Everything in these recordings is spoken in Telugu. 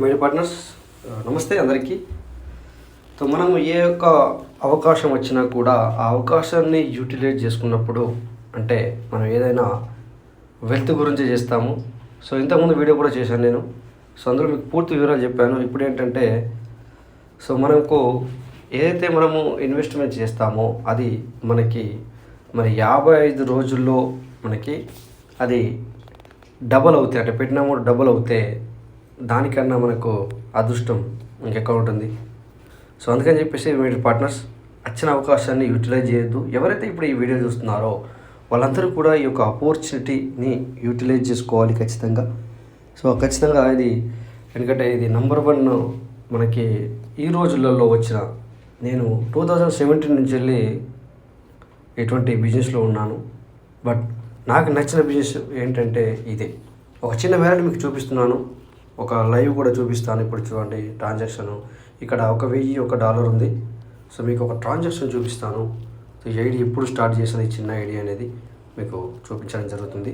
మై పార్ట్నర్స్ నమస్తే అందరికీ. సో మనం ఏ యొక్క అవకాశం వచ్చినా కూడా ఆ అవకాశాన్ని యూటిలైజ్ చేసుకున్నప్పుడు అంటే మనం ఏదైనా వెల్త్ గురించి చేస్తాము. సో ఇంతకుముందు వీడియో కూడా చేశాను నేను. సో అందులో మీకు పూర్తి వివరాలు చెప్పాను. ఇప్పుడు ఏంటంటే సో మనకు ఏదైతే మనము ఇన్వెస్ట్మెంట్ చేస్తామో అది మనకి మరి 55 రోజుల్లో మనకి అది డబల్ అవుతాయి. అంటే పెట్టిన అమౌంట్ డబల్ అవుతే దానికన్నా మనకు అదృష్టం ఇంకెక్కడ ఉంటుంది. సో అందుకని చెప్పేసి మీ పార్ట్నర్స్ వచ్చిన అవకాశాన్ని యూటిలైజ్ చేయొద్దు. ఎవరైతే ఇప్పుడు ఈ వీడియో చూస్తున్నారో వాళ్ళందరూ కూడా ఈ యొక్క ఆపర్చునిటీని యూటిలైజ్ చేసుకోవాలి ఖచ్చితంగా. సో ఖచ్చితంగా ఇది ఎందుకంటే ఇది నంబర్ 1 మనకి ఈ రోజులలో వచ్చిన. నేను 2017 నుంచి వెళ్ళి ఎటువంటి బిజినెస్లో ఉన్నాను. బట్ నాకు నచ్చిన బిజినెస్ ఏంటంటే ఇదే. ఒక చిన్న వ్యాలెట్ మీకు చూపిస్తున్నాను, ఒక లైవ్ కూడా చూపిస్తాను. ఇప్పుడు చూడండి ట్రాన్సాక్షన్ ఇక్కడ $1,000 ఉంది. సో మీకు ఒక ట్రాన్సాక్షన్ చూపిస్తాను. సో ఈ ఐడి ఎప్పుడు స్టార్ట్ చేసేది చిన్న ఐడి అనేది మీకు చూపించడం జరుగుతుంది.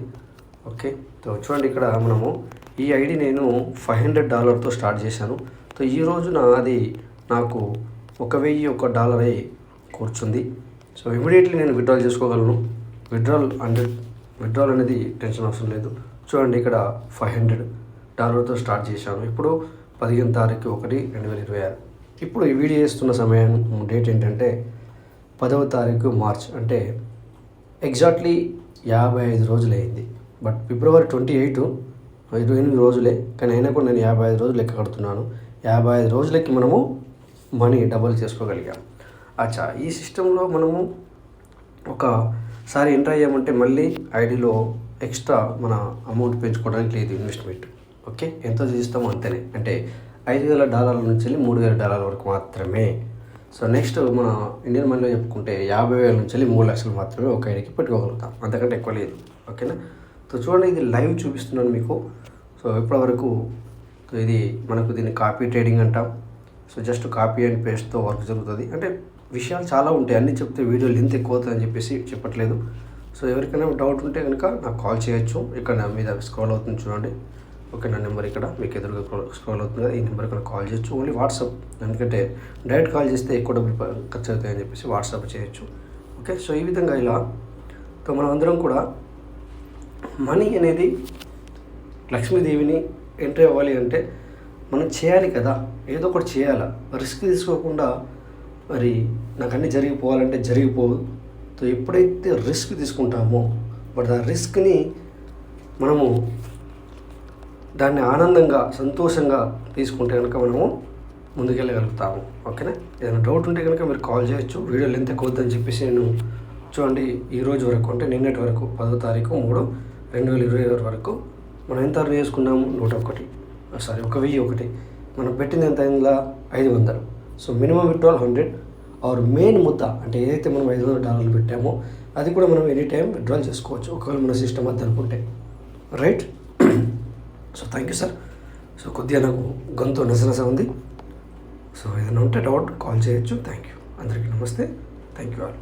ఓకే, సో చూడండి ఇక్కడ మనము ఈ ఐడి నేను $500తో స్టార్ట్ చేశాను. సో ఈ రోజున అది నాకు $1,001 అయి కూర్చుంది. సో ఇమీడియట్లీ నేను విత్డ్రాల్ చేసుకోగలను. విత్డ్రాల్ అనేది టెన్షన్ అవసరం లేదు. చూడండి ఇక్కడ $500తో స్టార్ట్ చేశాను. ఇప్పుడు 15 తారీఖు 1, 2026. ఇప్పుడు ఈ వీడియో చేస్తున్న సమయం డేట్ ఏంటంటే 10వ తారీఖు మార్చ్. అంటే ఎగ్జాక్ట్లీ 55 రోజులు అయింది. బట్ ఫిబ్రవరి 28 28 రోజులే, కానీ అయినా కూడా నేను 55 రోజులు లెక్క కడుతున్నాను. 55 రోజులకి మనము మనీ డబల్ చేసుకోగలిగాం. అచ్చా, ఈ సిస్టంలో మనము ఒకసారి ఎంటర్ అయ్యామంటే మళ్ళీ ఐడిలో ఎక్స్ట్రా మన అమౌంట్ పెంచుకోవడానికి లేదు ఇన్వెస్ట్మెంట్. ఓకే, ఎంత చేస్తామో అంతేనే. అంటే $5,000 నుంచి వెళ్ళి $3,000 వరకు మాత్రమే. సో నెక్స్ట్ మన ఇండియన్ మనీలో చెప్పుకుంటే 50,000 నుంచి వెళ్ళి 3 లక్షలు మాత్రమే ఒక ఐడికి పెట్టుకోగలుగుతాం, అంతకంటే ఎక్కువ లేదు. ఓకేనా. సో చూడండి ఇది లైవ్ చూపిస్తున్నాను మీకు. సో ఇప్పటివరకు ఇది మనకు దీన్ని కాపీ ట్రేడింగ్ అంటాం. సో జస్ట్ కాపీ అండ్ పేస్ట్తో వర్క్ జరుగుతుంది. అంటే విషయాలు చాలా ఉంటాయి, అన్నీ చెప్తే వీడియో లెంత్ ఎక్కువ అవుతుందని చెప్పేసి చెప్పట్లేదు. సో ఎవరికైనా డౌట్ ఉంటే కనుక నాకు కాల్ చేయొచ్చు. ఇక్కడ నా మీద స్క్రోల్ అవుతుంది చూడండి. ఓకే, నా నెంబర్ ఇక్కడ మీకు ఎదురుగా స్క్రోల్ అవుతుంది కదా, ఈ నెంబర్కి నాకు కాల్ చేయొచ్చు. ఓన్లీ వాట్సాప్, ఎందుకంటే డైరెక్ట్ కాల్ చేస్తే ఎక్కువ డబ్బులు ఖర్చు అవుతాయని చెప్పేసి వాట్సాప్ చేయొచ్చు. ఓకే, సో ఈ విధంగా ఇలా సో మనం అందరం కూడా మనీ అనేది లక్ష్మీదేవిని ఎంట్రీ అవ్వాలి అంటే మనం చేయాలి కదా, ఏదో ఒకటి చేయాలా. రిస్క్ తీసుకోకుండా మరి నాకు అన్నీ జరిగిపోవాలంటే జరిగిపోదు. సో ఎప్పుడైతే రిస్క్ తీసుకుంటామో బట్ ఆ రిస్క్ని మనము దాన్ని ఆనందంగా సంతోషంగా తీసుకుంటే కనుక మనము ముందుకెళ్ళగలుగుతాము. ఓకేనా. ఏదైనా డౌట్ ఉంటే కనుక మీరు కాల్ చేయొచ్చు. వీడియో లెంత్ ఎక్కువ వద్దని చెప్పేసి నేను చూడండి ఈ రోజు వరకు అంటే నిన్నటి వరకు 10వ తారీఖు 3, 2026 వరకు మనం ఎంత అర్న్ చేసుకున్నాము? 1,001. మనం పెట్టింది ఎంత అయిందా? 500. So minimum withdrawal 100 or main ముద్ద అంటే ఏదైతే మనం $500 పెట్టామో అది కూడా మనం ఎనీ టైం విత్డ్రాల్ చేసుకోవచ్చు ఒకవేళ మన సిస్టమ్ అది అనుకుంటే. Right. So thank you sir. So కొద్దిగా నాకు గొంతు నసనస ఉంది. సో ఏదైనా ఉంటే డౌట్ కాల్ చేయొచ్చు. Thank you. అందరికీ నమస్తే. Thank you all.